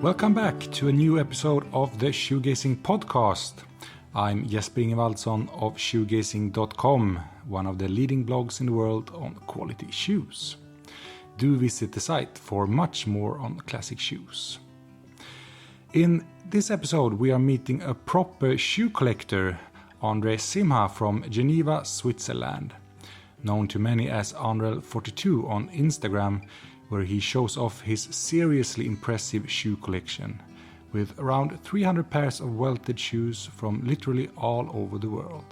Welcome back to a new episode of the Shoegazing Podcast. I'm Jesper Ingevaldsson of shoegazing.com, one of the leading blogs in the world on quality shoes. Do visit the site for much more on classic shoes. In this episode we are meeting a proper shoe collector, André Simha from Geneva, Switzerland. Known to many as Andrel42 on Instagram, where he shows off his seriously impressive shoe collection, with around 300 pairs of welted shoes from literally all over the world.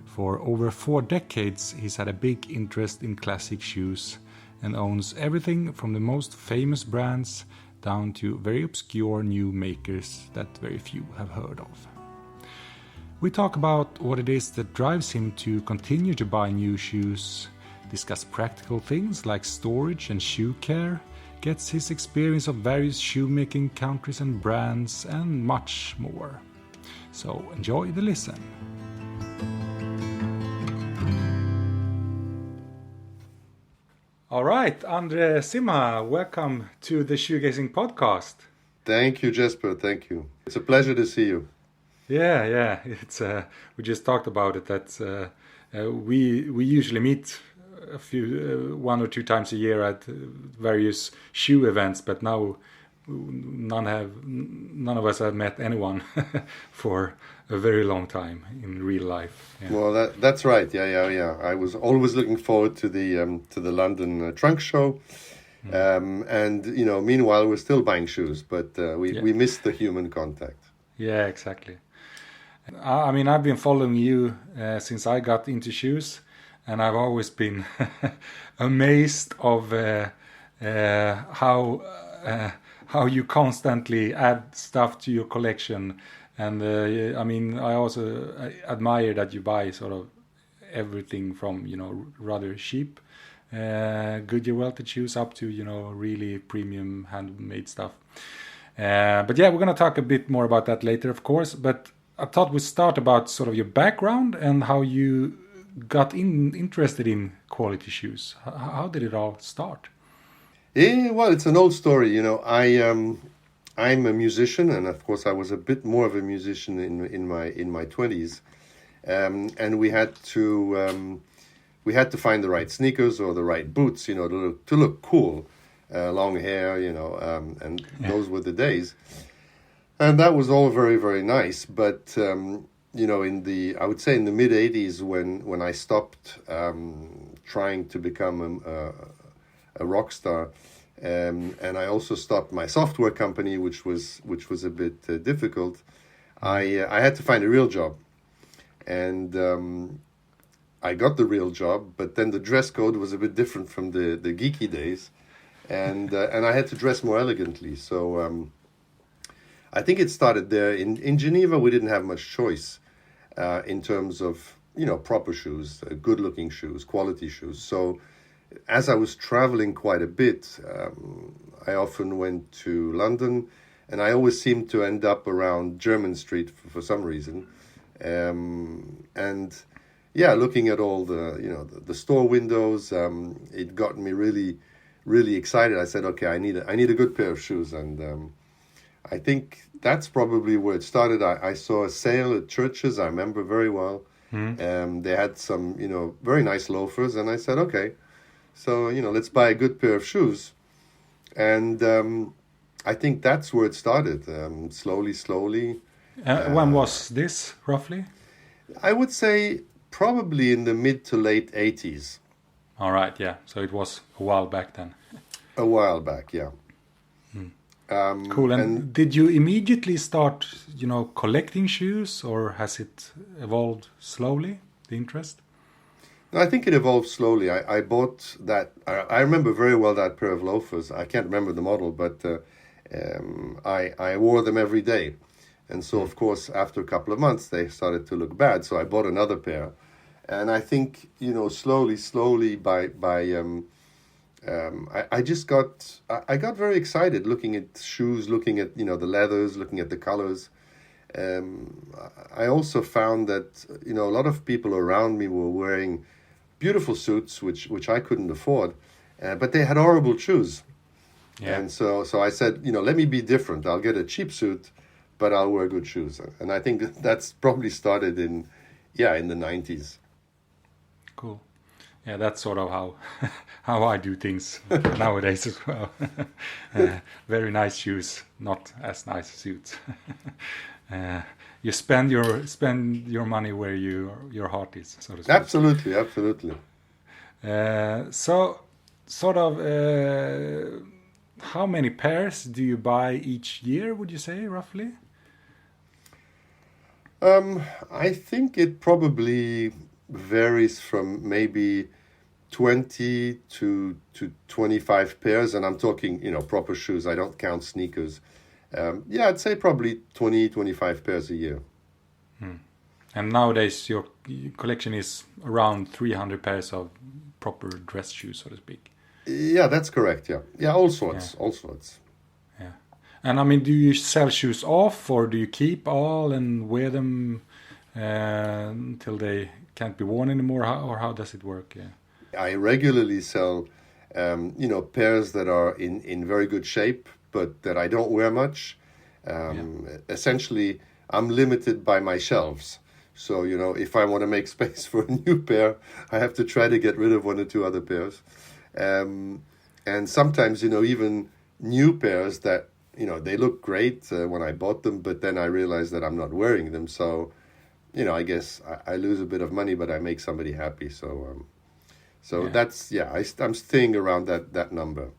For over 4 decades he's had a big interest in classic shoes and owns everything from the most famous brands down to very obscure new makers that very few have heard of. We talk about what it is that drives him to continue to buy new shoes, discuss practical things like storage and shoe care, gets his experience of various shoemaking countries and brands, and much more. So enjoy the listen. All right, André Simha, welcome to the Shoegazing Podcast. Thank you, Jesper. Thank you. It's a pleasure to see you. Yeah. It's we just talked about it. That we usually meet a few 1 or 2 times a year at various shoe events, but now none of us have met anyone for a very long time in real life. Yeah. Well, that's right. Yeah. I was always looking forward to the London trunk show, and meanwhile we're still buying shoes, but we missed the human contact. Yeah, exactly. I mean, I've been following you since I got into shoes. And I've always been amazed of how you constantly add stuff to your collection. And I also admire that you buy sort of everything from rather cheap Goodyear welted shoes up to really premium handmade stuff. But yeah, we're gonna talk a bit more about that later, of course. But I thought we'd start about sort of your background and how you got interested in quality shoes. How did it all start? Yeah, well, it's an old story. I'm a musician, and of course I was a bit more of a musician in my 20s, and we had to find the right sneakers or the right boots, to look cool, long hair, and those were the days, and that was all very, very nice, but I would say in the mid 80s when I stopped trying to become a rock star, and I also stopped my software company, which was a bit difficult. I had to find a real job, and I got the real job, but then the dress code was a bit different from the geeky days, and I had to dress more elegantly. So I think it started there. In Geneva, we didn't have much choice in terms of proper shoes, good-looking shoes, quality shoes. So as I was traveling quite a bit, I often went to London, and I always seemed to end up around Jermyn Street for some reason. And yeah, looking at all the store windows, it got me really, really excited. I said, okay, I need a good pair of shoes, and I think that's probably where it started. I saw a sale at Church's, I remember very well. They had some, very nice loafers, and I said, okay, so, let's buy a good pair of shoes. And I think that's where it started, slowly. When was this, roughly? I would say probably in the mid to late 80s. All right, yeah. So it was a while back then. A while back, yeah. Cool. And did you immediately start, collecting shoes, or has it evolved slowly, the interest? I think it evolved slowly. I bought that. I remember very well that pair of loafers. I can't remember the model, but I wore them every day. And so, of course, after a couple of months, they started to look bad. So I bought another pair. And I think, slowly I got very excited looking at shoes, looking at, the leathers, looking at the colors. I also found that, a lot of people around me were wearing beautiful suits, which I couldn't afford, but they had horrible shoes. Yeah. And so I said, let me be different. I'll get a cheap suit, but I'll wear good shoes. And I think that's probably started in the 90s. Cool. Yeah, that's sort of how how I do things nowadays as well. Very nice shoes, not as nice suits. You spend your money where your heart is, so to speak. Absolutely, absolutely. So, sort of, how many pairs do you buy each year? Would you say roughly? I think it probably varies from maybe 20 to 25 pairs, and I'm talking, proper shoes. I don't count sneakers. I'd say probably 20, 25 pairs a year. And nowadays your collection is around 300 pairs of proper dress shoes, so to speak. Yeah, that's correct. Yeah, all sorts, all sorts. Yeah. And I mean, do you sell shoes off, or do you keep all and wear them until they can't be worn anymore? Or how does it work? Yeah. I regularly sell, pairs that are in very good shape, but that I don't wear much. Essentially, I'm limited by my shelves. So, if I want to make space for a new pair, I have to try to get rid of one or two other pairs. And sometimes, even new pairs that, they look great when I bought them, but then I realize that I'm not wearing them. So, I guess I lose a bit of money, but I make somebody happy. So that's, I'm staying around that number.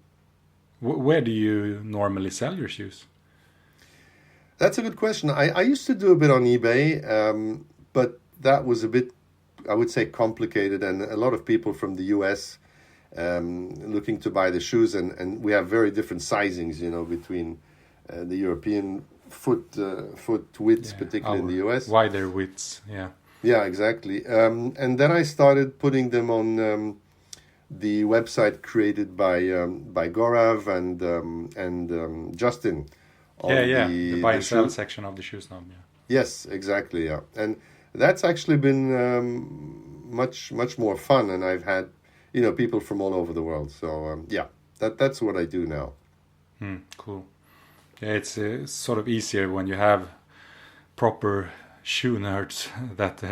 Where do you normally sell your shoes? That's a good question. I used to do a bit on eBay, but that was a bit, I would say, complicated, and a lot of people from the US looking to buy the shoes, and we have very different sizings, between the European foot widths, particularly in the US. Wider widths, yeah. Yeah, exactly. And then I started putting them on the website created by Gaurav and Justin. The buy and sell section of the shoes now. Yeah. Yes, exactly. Yeah, and that's actually been much more fun, and I've had people from all over the world. So that's what I do now. Cool. Yeah, it's sort of easier when you have proper shoe nerds that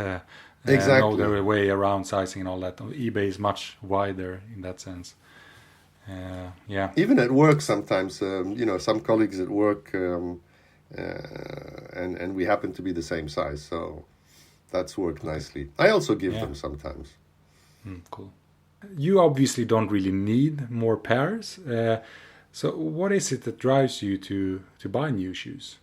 know their way around sizing and all that. eBay is much wider in that sense. Even at work sometimes, some colleagues at work, and we happen to be the same size, so that's worked nicely. I also give them sometimes. Cool. You obviously don't really need more pairs. So what is it that drives you to buy new shoes?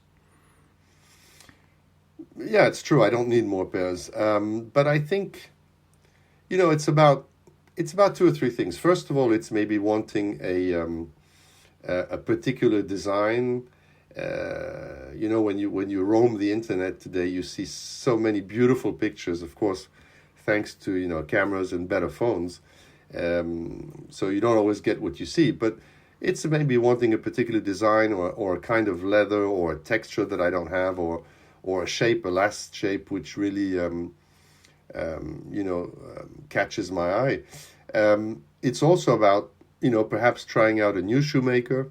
Yeah, it's true. I don't need more pairs. But I think, it's about two or three things. First of all, it's maybe wanting a particular design. When you roam the internet today, you see so many beautiful pictures, of course, thanks to, cameras and better phones. So you don't always get what you see, but it's maybe wanting a particular design or a kind of leather or a texture that I don't have, or a shape, a last shape, which really, catches my eye. It's also about, perhaps trying out a new shoemaker.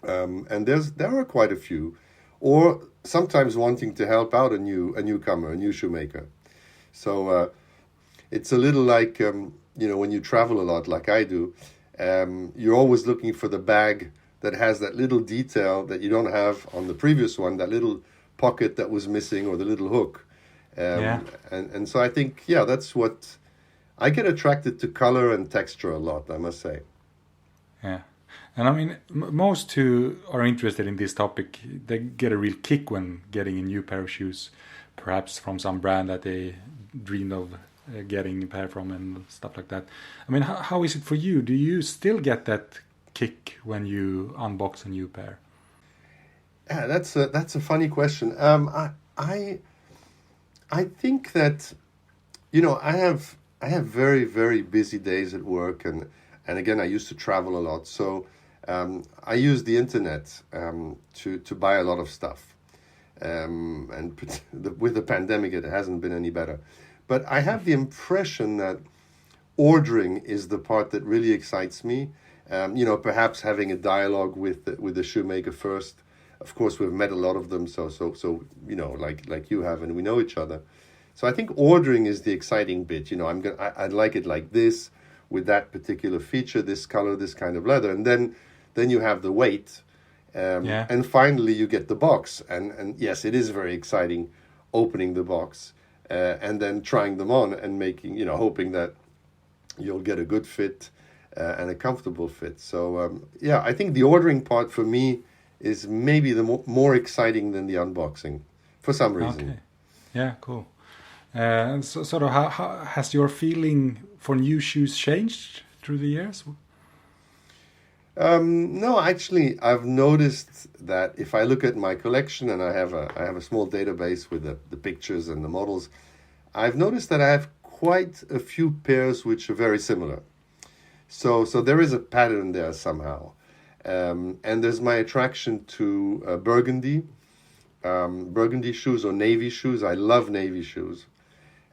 And there are quite a few, or sometimes wanting to help out a newcomer, a new shoemaker. So it's a little like, when you travel a lot, like I do, you're always looking for the bag that has that little detail that you don't have on the previous one, that little pocket that was missing, or the little hook. And so I think, that's what I get attracted to, color and texture a lot, I must say. Yeah. And I mean, most who are interested in this topic, they get a real kick when getting a new pair of shoes, perhaps from some brand that they dreamed of getting a pair from and stuff like that. I mean, how is it for you? Do you still get that kick when you unbox a new pair? Yeah, that's a funny question. I think that, I have very, very busy days at work, and again, I used to travel a lot, so I use the internet to buy a lot of stuff, and with the pandemic, it hasn't been any better. But I have the impression that ordering is the part that really excites me, Perhaps having a dialogue with the shoemaker first. Of course, we've met a lot of them, so like you have, and we know each other. So I think ordering is the exciting bit. I'd like it like this, with that particular feature, this color, this kind of leather, and then you have the weight, and finally you get the box. And yes, it is very exciting, opening the box, and then trying them on and making, hoping that you'll get a good fit and a comfortable fit. So I think the ordering part for me is maybe the more exciting than the unboxing, for some reason. Okay. Yeah, cool. So sort of how has your feeling for new shoes changed through the years? No, actually, I've noticed that if I look at my collection, and I have a small database with the pictures and the models, I've noticed that I have quite a few pairs which are very similar. So there is a pattern there somehow. And there's my attraction to burgundy shoes or navy shoes. I love navy shoes.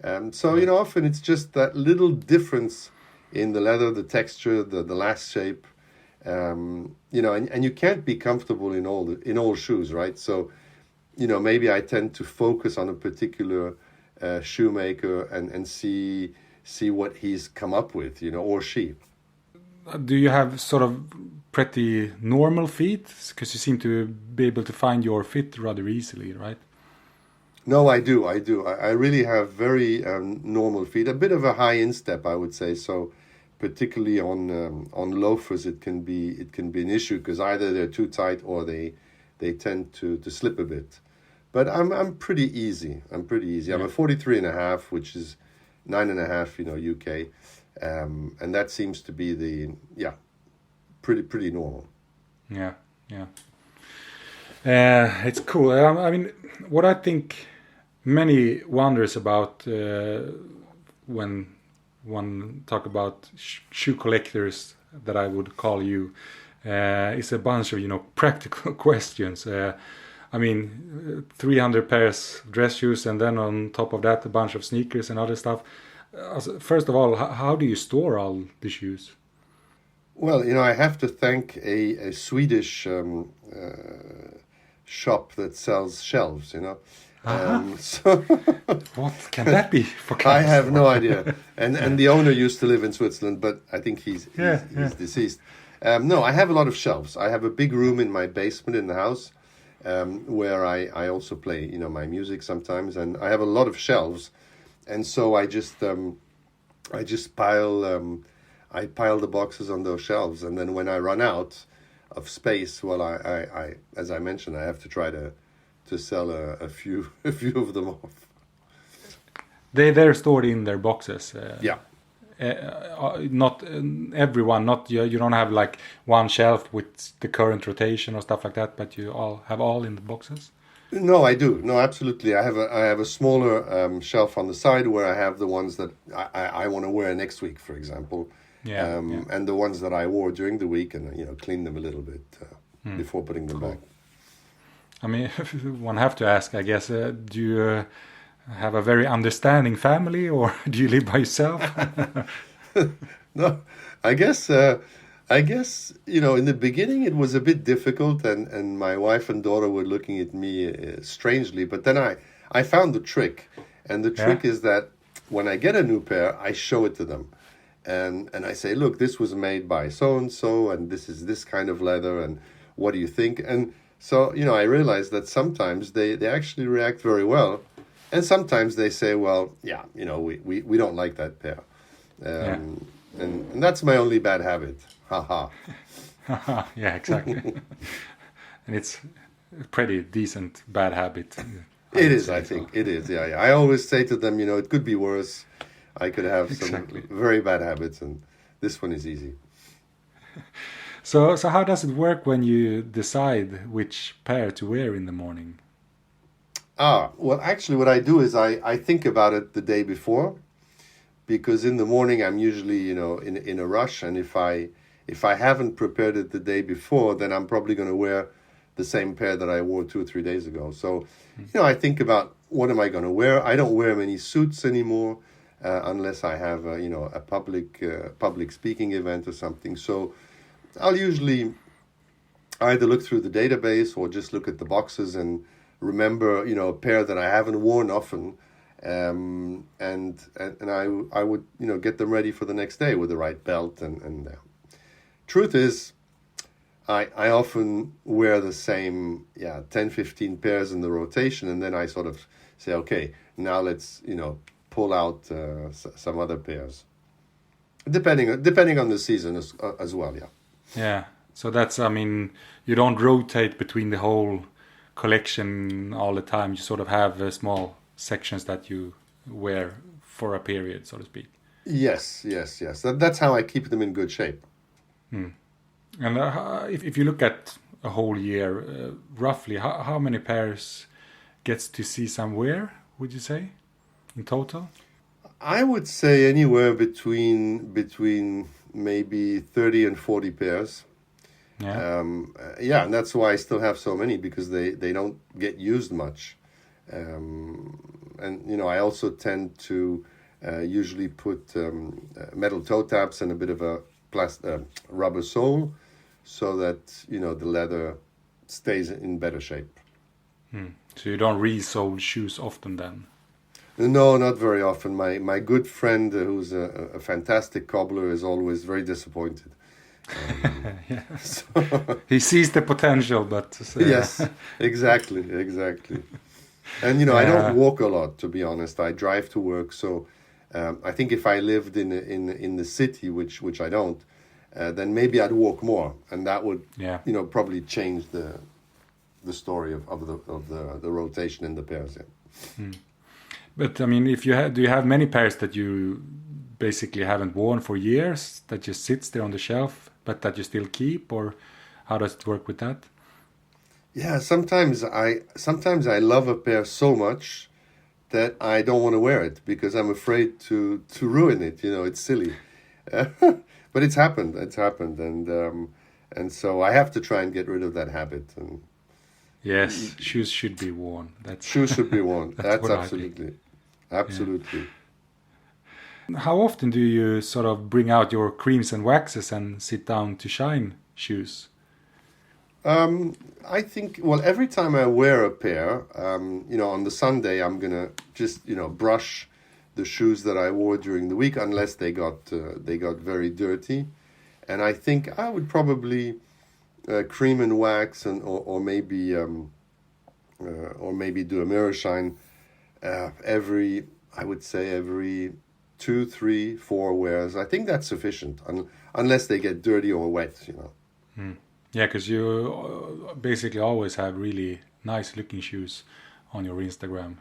Often it's just that little difference in the leather, the texture, the last shape, and you can't be comfortable in all shoes, right? So, maybe I tend to focus on a particular shoemaker and see what he's come up with, or she. Do you have sort of pretty normal feet? Because you seem to be able to find your fit rather easily, right? No, I do. I really have very normal feet. A bit of a high instep, I would say. So, particularly on loafers, it can be an issue because either they're too tight or they tend to slip a bit. But I'm pretty easy. Yeah. I'm a 43.5, which is 9.5, UK, and that seems to be pretty normal. Yeah. It's cool. I mean, what I think many wonders about when one talk about shoe collectors, that I would call you, is a bunch of practical questions. 300 pairs of dress shoes, and then on top of that a bunch of sneakers and other stuff. First of all, how do you store all the shoes? Well, I have to thank a Swedish shop that sells shelves, So what can that be for? I have no idea. And the owner used to live in Switzerland, but I think he's deceased. No, I have a lot of shelves. I have a big room in my basement in the house, where I also play, my music sometimes, and I have a lot of shelves, and so I just pile the boxes on those shelves, and then when I run out of space, well, I as I mentioned, I have to try to sell a few of them off. They're stored in their boxes. Yeah. Not everyone. Not you don't have like one shelf with the current rotation or stuff like that, but you have all in the boxes. No, I do. No, absolutely. I have a smaller shelf on the side where I have the ones that I want to wear next week, for example. And the ones that I wore during the week, and clean them a little bit before putting them back. I mean, one have to ask, I guess, do you have a very understanding family, or do you live by yourself? No, I guess in the beginning it was a bit difficult, and my wife and daughter were looking at me strangely. But then I found the trick, and the trick is that when I get a new pair, I show it to them, and I say, look, this was made by so and so, and this is this kind of leather, and what do you think? And so I realized that sometimes they actually react very well. And sometimes they say, well, we don't like that pair. And that's my only bad habit. Ha. Yeah, exactly. And it's a pretty decent bad habit. It is, I think. It is, yeah. I always say to them, it could be worse. I could have some very bad habits, and this one is easy. So how does it work when you decide which pair to wear in the morning? Well, actually, what I do is I think about it the day before, because in the morning I'm usually, in a rush, and if I haven't prepared it the day before, then I'm probably going to wear the same pair that I wore 2 or 3 days ago. So, I think about what am I going to wear. I don't wear many suits anymore, unless I have a public speaking event or something. So, I'll usually either look through the database or just look at the boxes and remember, a pair that I haven't worn often, and I would get them ready for the next day with the right belt and truth is, I often wear the same 10, 15 pairs in the rotation, and then I sort of say, okay, now let's pull out some other pairs, depending on the season as well. Yeah. Yeah. So that's, I mean, you don't rotate between the whole collection all the time. You sort of have small sections that you wear for a period, so to speak. Yes. That's how I keep them in good shape. And if you look at a whole year, roughly, how many pairs gets to see some wear, would you say, in total? I would say anywhere between maybe 30 and 40 pairs. Yeah. And that's why I still have so many, because they don't get used much. And I also tend to usually put metal toe taps and a bit of a rubber sole, so that the leather stays in better shape. So you don't re-sole shoes often then? No, not very often. My good friend, who's a fantastic cobbler, is always very disappointed. He sees the potential, but yes, exactly. And I don't walk a lot, to be honest. I drive to work, so I think if I lived in the city, which I don't, then maybe I'd walk more, and that would probably change the story of the rotation in the pairs. Yeah. But I mean, if you do you have many pairs that you basically haven't worn for years, that just sits there on the shelf, but that you still keep, or how does it work with that? Yeah, sometimes I love a pair so much that I don't want to wear it because I'm afraid to ruin it. It's silly, but it's happened, and so I have to try and get rid of that habit. And yes, shoes should be worn. Shoes should be worn. That's absolutely. Yeah. How often do you sort of bring out your creams and waxes and sit down to shine shoes? I think, every time I wear a pair, on the Sunday, I'm going to just, brush the shoes that I wore during the week, unless they got very dirty. And I think I would probably cream and wax or maybe do a mirror shine every 2, 3, 4 wears. I think that's sufficient, unless they get dirty or wet. Yeah, because you basically always have really nice looking shoes on your Instagram.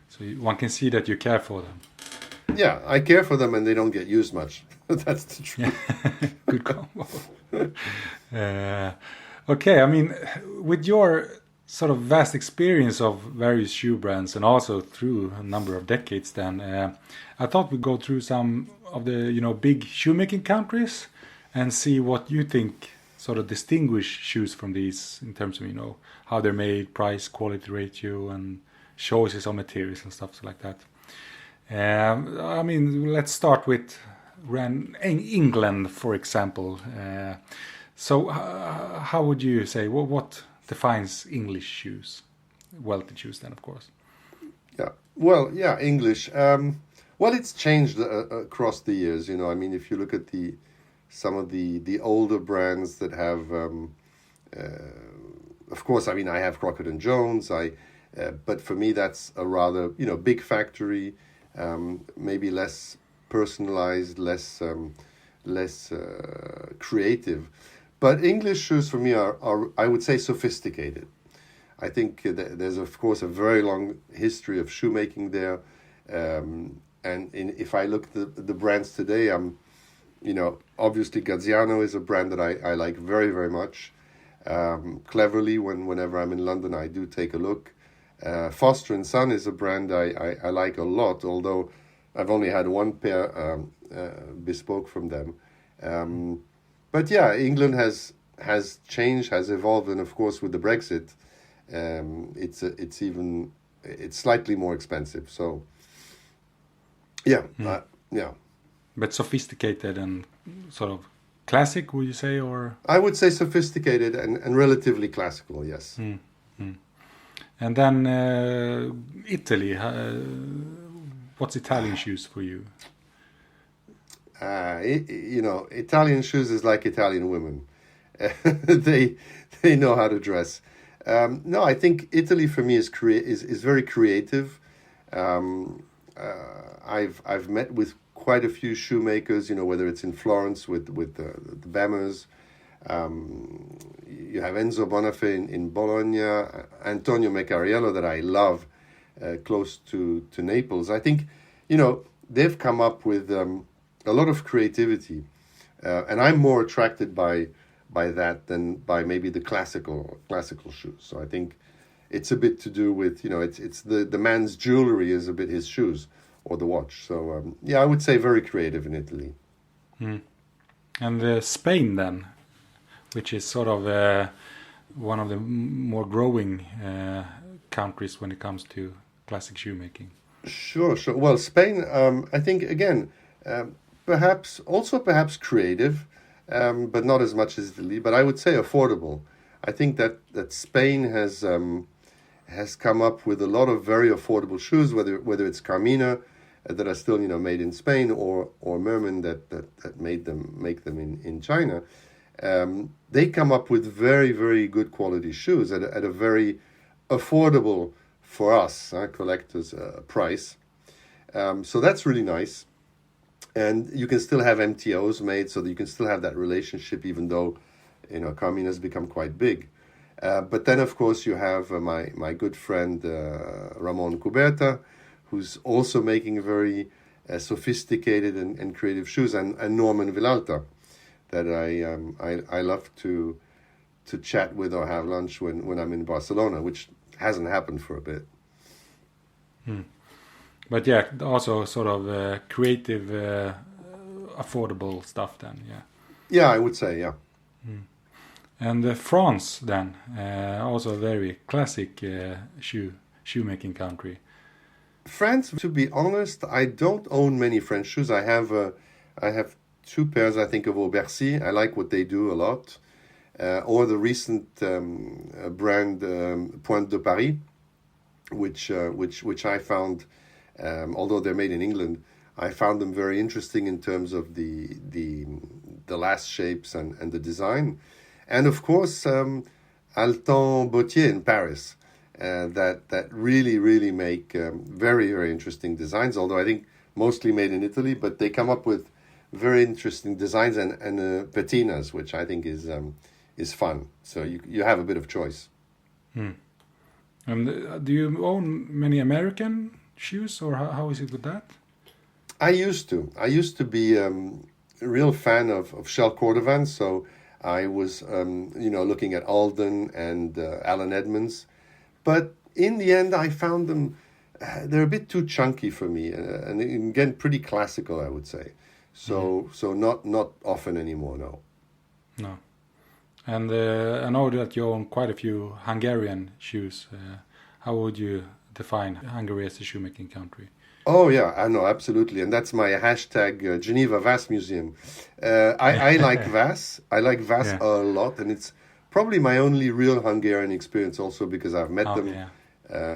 So one can see that you care for them. Yeah, I care for them and they don't get used much. That's the truth. Good combo. Okay, I mean, with your sort of vast experience of various shoe brands and also through a number of decades then, I thought we'd go through some of the, big shoemaking countries and see what you think sort of distinguish shoes from these in terms of, how they're made, price, quality ratio, and choices of materials and stuff like that. I mean, let's start with England, for example. So how would you say, what defines English shoes? Welted shoes then, of course. Yeah, English. It's changed across the years. I mean, if you look at some of the older brands that have, of course, I mean, I have Crockett & Jones. But for me, that's a rather, big factory, maybe less personalized, less creative. But English shoes for me are I would say, sophisticated. I think there's, of course, a very long history of shoemaking there. If I look at the brands today, obviously Gaziano is a brand that I like very, very much. Cleverly, whenever I'm in London, I do take a look. Foster & Son is a brand I like a lot, although I've only had one pair bespoke from them. But yeah, England has changed, has evolved, and of course with the Brexit, it's slightly more expensive. So yeah. But sophisticated and sort of classic, would you say, or? I would say sophisticated and relatively classical, yes. And then Italy. What's Italian shoes for you? Italian shoes is like Italian women. They know how to dress. No, I think Italy for me is very creative. I've met with quite a few shoemakers. Whether it's in Florence with the Bammers. You have Enzo Bonafè in Bologna, Antonio Meccariello that I love, close to Naples. I think, they've come up with a lot of creativity, and I'm more attracted by that than by maybe the classical shoes. So I think it's a bit to do with, it's the man's jewelry is a bit his shoes or the watch. So I would say very creative in Italy. And Spain then, which is sort of one of the more growing countries when it comes to classic shoemaking. Sure. Well, Spain, I think, again, perhaps creative, but not as much as Italy, but I would say affordable. I think that Spain has come up with a lot of very affordable shoes, whether it's Carmina, that are still, made in Spain, or Merman that make them in China. They come up with very, very good quality shoes at a very affordable for us collectors price. So that's really nice. And you can still have MTOs made, so that you can still have that relationship, even though Carmina has become quite big. But then, of course, you have my good friend Ramon Cuberta, who's also making very sophisticated and creative shoes, and Norman Vilalta, that I love to chat with or have lunch when I'm in Barcelona, which hasn't happened for a bit. But yeah, also sort of creative, affordable stuff then, yeah. Yeah, I would say, yeah. And France then, also a very classic shoemaking country. France, to be honest, I don't own many French shoes. I have 2 pairs, I think, of Aubercy. I like what they do a lot. Or the recent brand Pointe de Paris, which I found, although they're made in England, I found them very interesting in terms of the last shapes and the design. And of course, Alton Bautier in Paris, that really make very, very interesting designs, although I think mostly made in Italy, but they come up with very interesting designs and patinas, which I think is fun. So you have a bit of choice. And do you own many American shoes, or how is it with that? I used to be a real fan of Shell Cordovan, so I was looking at Alden and Alan Edmonds, but in the end I found them they're a bit too chunky for me, and again pretty classical, I would say. So not often anymore, no. And I know that you own quite a few Hungarian shoes. How would you define Hungary as a shoemaking country? Oh yeah, I know, absolutely, and that's my hashtag Geneva Vas Museum. I like Vas. I like Vas a lot, and it's probably my only real Hungarian experience, also because I've met them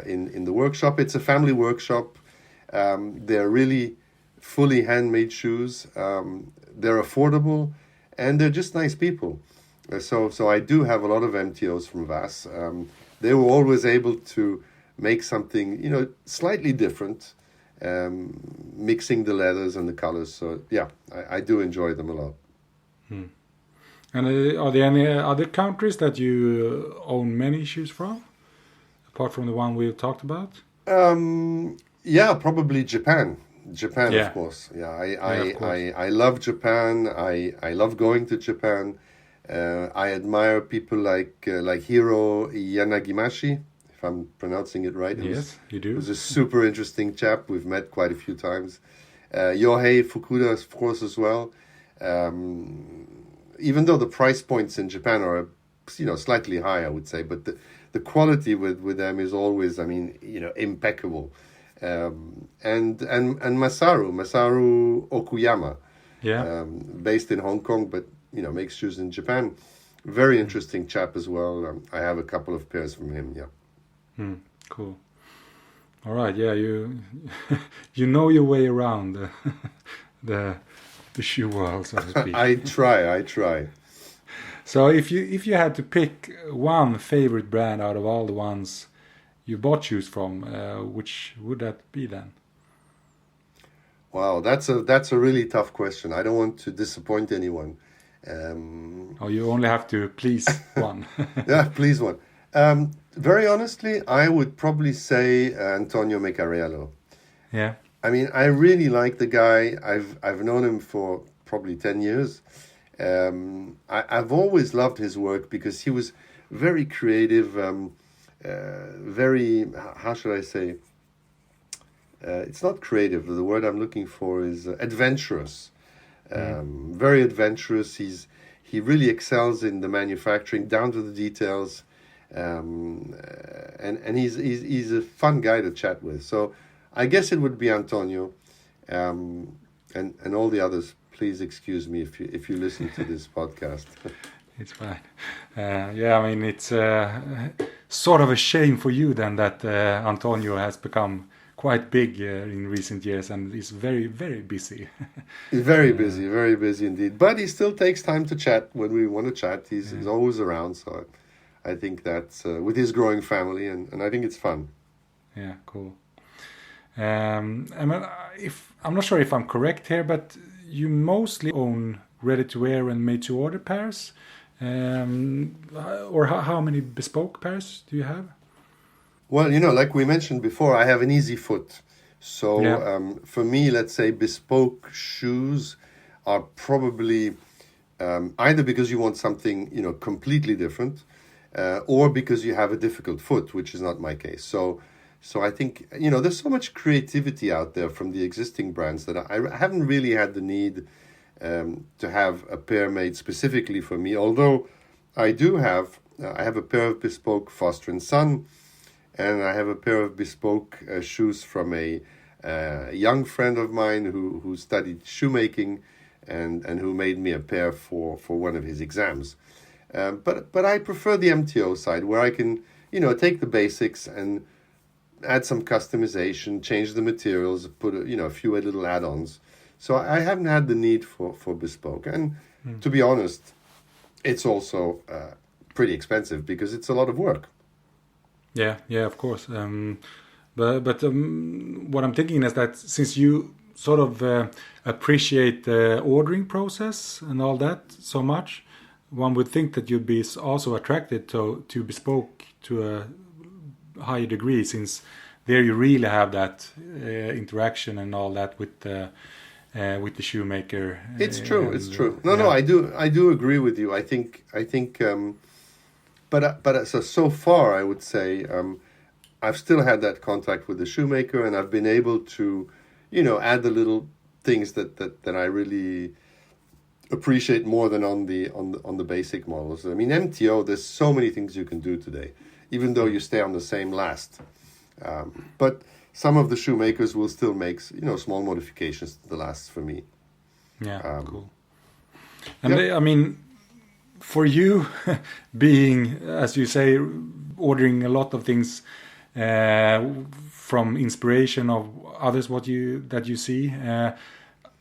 in the workshop. It's a family workshop. They're really fully handmade shoes. They're affordable, and they're just nice people. So I do have a lot of MTOs from Vas. They were always able to make something, slightly different, mixing the leathers and the colors. So yeah, I do enjoy them a lot. And are there any other countries that you own many shoes from, apart from the one we talked about? Yeah, probably Japan. Of course. Yeah, I love Japan. I love going to Japan. I admire people like Hiro Yanagimashi, if I'm pronouncing it right. Yes, you do. He's a super interesting chap. We've met quite a few times. Yohei Fukuda, of course, as well. Even though the price points in Japan are, slightly high, I would say, but the quality with them is always, impeccable. And Masaru Okuyama, based in Hong Kong, but makes shoes in Japan. Very interesting chap as well. I have a couple of pairs from him. Yeah. Cool. All right. Yeah, you you know your way around the shoe world, so to speak. I try. So if you had to pick one favorite brand out of all the ones you bought shoes from, which would that be then? Wow, that's a really tough question. I don't want to disappoint anyone. Oh, you only have to please one. Yeah, please one. Very honestly, I would probably say Antonio Meccarello. Yeah. I mean, I really like the guy. I've known him for probably 10 years. I've always loved his work because he was very creative, very, how should I say? It's not creative. The word I'm looking for is adventurous. Very adventurous. He really excels in the manufacturing, down to the details, and he's a fun guy to chat with. So I guess it would be Antonio, and all the others. Please excuse me if you listen to this podcast. It's fine. Yeah, I mean, it's sort of a shame for you then that Antonio has become quite big in recent years and is very, very busy. He's very busy indeed. But he still takes time to chat when we want to chat. He's always around. So I think that's with his growing family, and I think it's fun. Yeah, cool. I mean, I'm not sure if I'm correct here, but you mostly own ready-to-wear and made-to-order pairs. Or how many bespoke pairs do you have? Well, like we mentioned before, I have an easy foot. So for me, let's say bespoke shoes are probably either because you want something, completely different, or because you have a difficult foot, which is not my case. So I think, there's so much creativity out there from the existing brands that I haven't really had the need to have a pair made specifically for me. Although I do have, I have a pair of bespoke Foster & Son, and I have a pair of bespoke shoes from a young friend of mine who studied shoemaking and who made me a pair for one of his exams. But I prefer the MTO side, where I can, take the basics and add some customization, change the materials, put a few little add-ons. So I haven't had the need for bespoke. And to be honest, it's also pretty expensive because it's a lot of work. Yeah, of course. But what I'm thinking is that since you sort of appreciate the ordering process and all that so much, one would think that you'd be also attracted to bespoke to a higher degree, since there you really have that interaction and all that with the shoemaker. It's true. It's true. No, I do agree with you. I think. But so far, I would say I've still had that contact with the shoemaker, and I've been able to, add the little things that I really appreciate more than on the basic models. I mean, MTO, there's so many things you can do today, even though you stay on the same last. But some of the shoemakers will still make, small modifications to the lasts for me. Yeah, cool. And I mean, for you, being, as you say, ordering a lot of things from inspiration of others, that you see,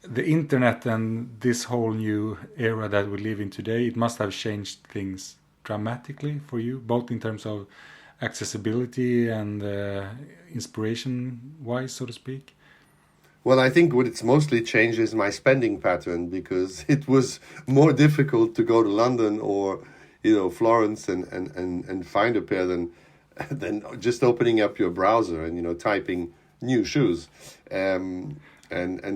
the internet and this whole new era that we live in today, it must have changed things dramatically for you, both in terms of accessibility and inspiration-wise, so to speak. Well, I think what it's mostly changed is my spending pattern, because it was more difficult to go to London or, Florence and find a pair than just opening up your browser and, typing new shoes. And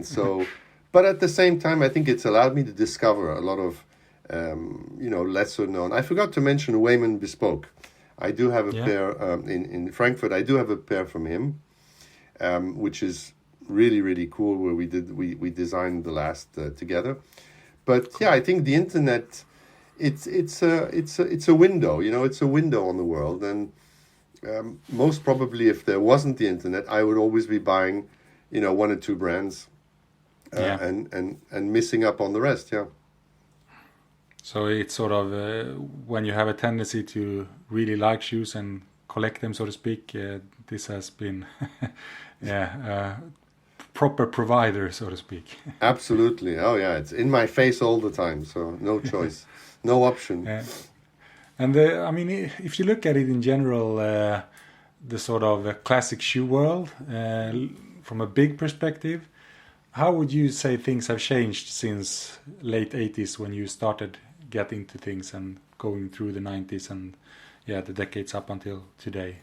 so, but at the same time, I think it's allowed me to discover a lot of, lesser known. I forgot to mention Wayman Bespoke. I do have a pair in Frankfurt. I do have a pair from him, which is really, really cool, where we designed the last together. But yeah, I think the internet, it's a window, it's a window on the world. And most probably, if there wasn't the internet, I would always be buying, one or two brands and missing up on the rest. Yeah. So it's sort of when you have a tendency to really like shoes and collect them, so to speak, this has been proper provider, so to speak. Absolutely. Oh yeah, it's in my face all the time, so no choice, no option. And I mean, if you look at it in general, the sort of classic shoe world, from a big perspective, how would you say things have changed since late 80s when you started getting to things and going through the 90s and the decades up until today?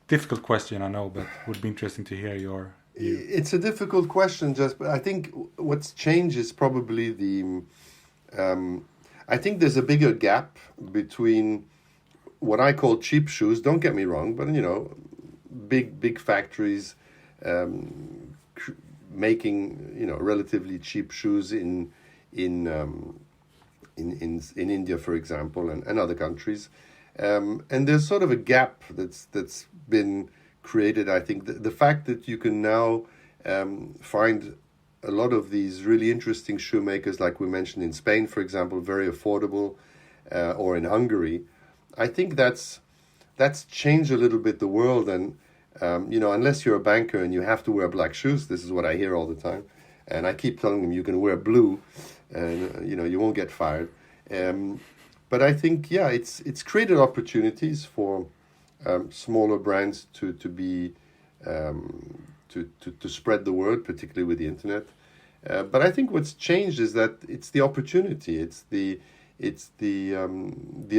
Difficult question, I know, but would be interesting to hear your view. It's a difficult question, but I think what's changed is probably I think there's a bigger gap between what I call cheap shoes. Don't get me wrong, but big factories making relatively cheap shoes in India, for example, and other countries, and there's sort of a gap that's been created. I think the fact that you can now find a lot of these really interesting shoemakers, like we mentioned in Spain, for example, very affordable, or in Hungary, I think that's changed a little bit the world. And unless you're a banker and you have to wear black shoes, this is what I hear all the time, and I keep telling them you can wear blue, and you won't get fired. But I think it's created opportunities for smaller brands to be to spread the word, particularly with the internet. But I think what's changed is that it's the opportunity, it's the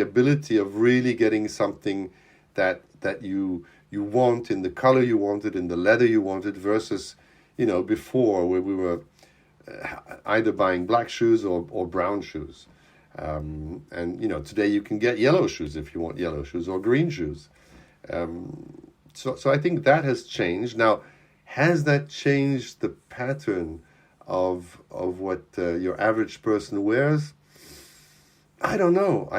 ability of really getting something that you want in the color you wanted, in the leather you wanted, versus before, where we were either buying black shoes or brown shoes. And today you can get yellow shoes if you want yellow shoes, or green shoes. So I think that has changed. Now, has that changed the pattern of what your average person wears? I don't know.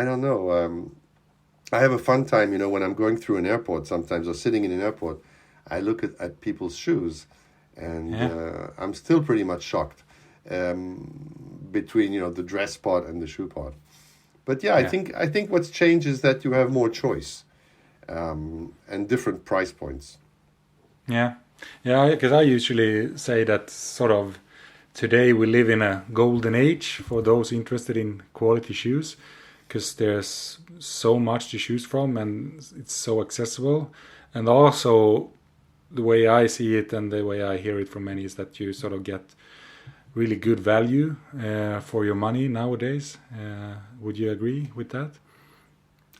I have a fun time, when I'm going through an airport sometimes, or sitting in an airport, I look at people's shoes, and I'm still pretty much shocked between the dress part and the shoe part. But I think what's changed is that you have more choice, and different price points. Yeah, because I usually say that sort of today we live in a golden age for those interested in quality shoes, because there's so much to choose from and it's so accessible. And also the way I see it and the way I hear it from many is that you sort of get really good value for your money nowadays. Would you agree with that?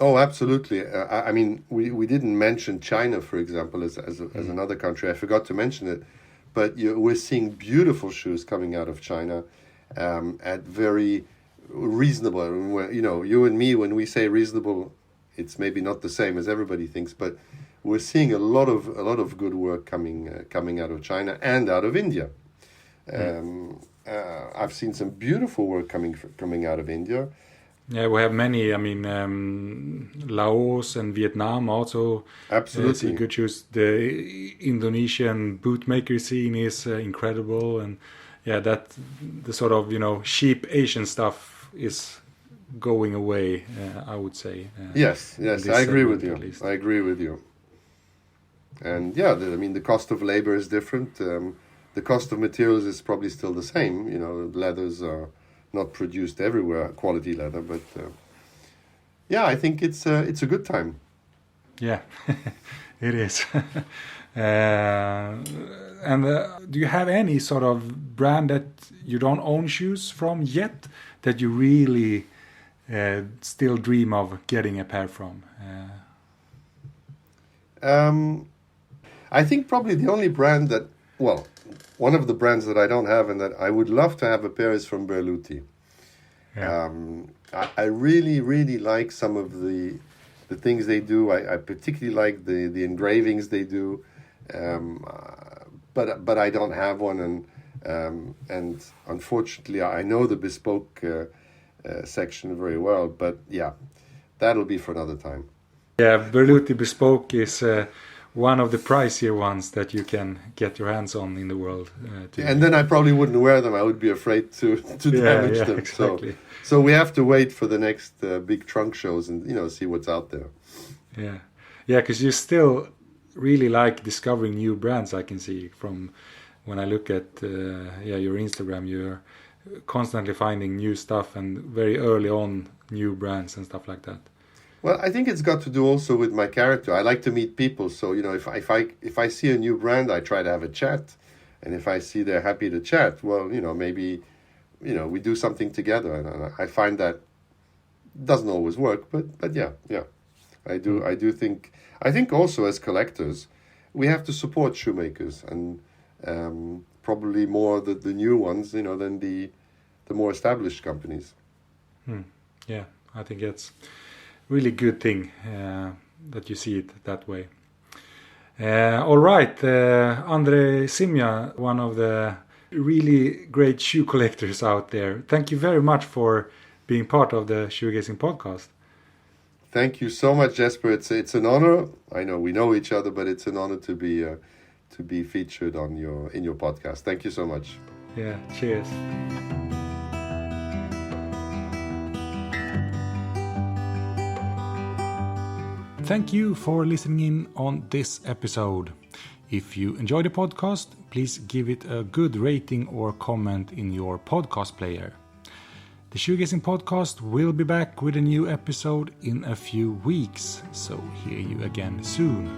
Oh, absolutely. I mean, we didn't mention China, for example, as another country. I forgot to mention it, but we're seeing beautiful shoes coming out of China at very reasonable. You and me, when we say reasonable, it's maybe not the same as everybody thinks, but we're seeing a lot of good work coming out of China and out of India. I've seen some beautiful work coming out of India. Yeah, we have many. I mean, Laos and Vietnam also absolutely good shoes. The Indonesian bootmaker scene is incredible, and that the sort of cheap Asian stuff is going away. I would say. Yes, I agree with you. I agree with you. And the cost of labor is different. The cost of materials is probably still the same. Leathers are not produced everywhere, quality leather, but I think it's a good time. Yeah, it is. And do you have any sort of brand that you don't own shoes from yet that you really still dream of getting a pair from? I think probably the only brand that, one of the brands that I don't have and that I would love to have a pair is from Berluti. Yeah. I really, really like some of the things they do. I particularly like the engravings they do, but I don't have one, and unfortunately I know the bespoke section very well. But that'll be for another time. Yeah, Berluti Bespoke is one of the pricier ones that you can get your hands on in the world. And then I probably wouldn't wear them. I would be afraid to damage them. Exactly. So we have to wait for the next big trunk shows and see what's out there. Yeah, because you still really like discovering new brands. I can see from when I look at your Instagram, you're constantly finding new stuff and very early on new brands and stuff like that. Well, I think it's got to do also with my character. I like to meet people, so if I see a new brand, I try to have a chat, and if I see they're happy to chat, well, maybe we do something together, and I find that doesn't always work, but yeah, I do think also as collectors, we have to support shoemakers and probably more the new ones, than the more established companies. Yeah, I think it's really good thing that you see it that way. All right, André Simha, one of the really great shoe collectors out there. Thank you very much for being part of the Shoegazing podcast. Thank you so much, Jesper. It's an honor. I know we know each other, but it's an honor to be featured in your podcast. Thank you so much. Yeah, cheers. Thank you for listening in on this episode. If you enjoy the podcast, please give it a good rating or comment in your podcast player. The Shoegazing podcast will be back with a new episode in a few weeks, so hear you again soon.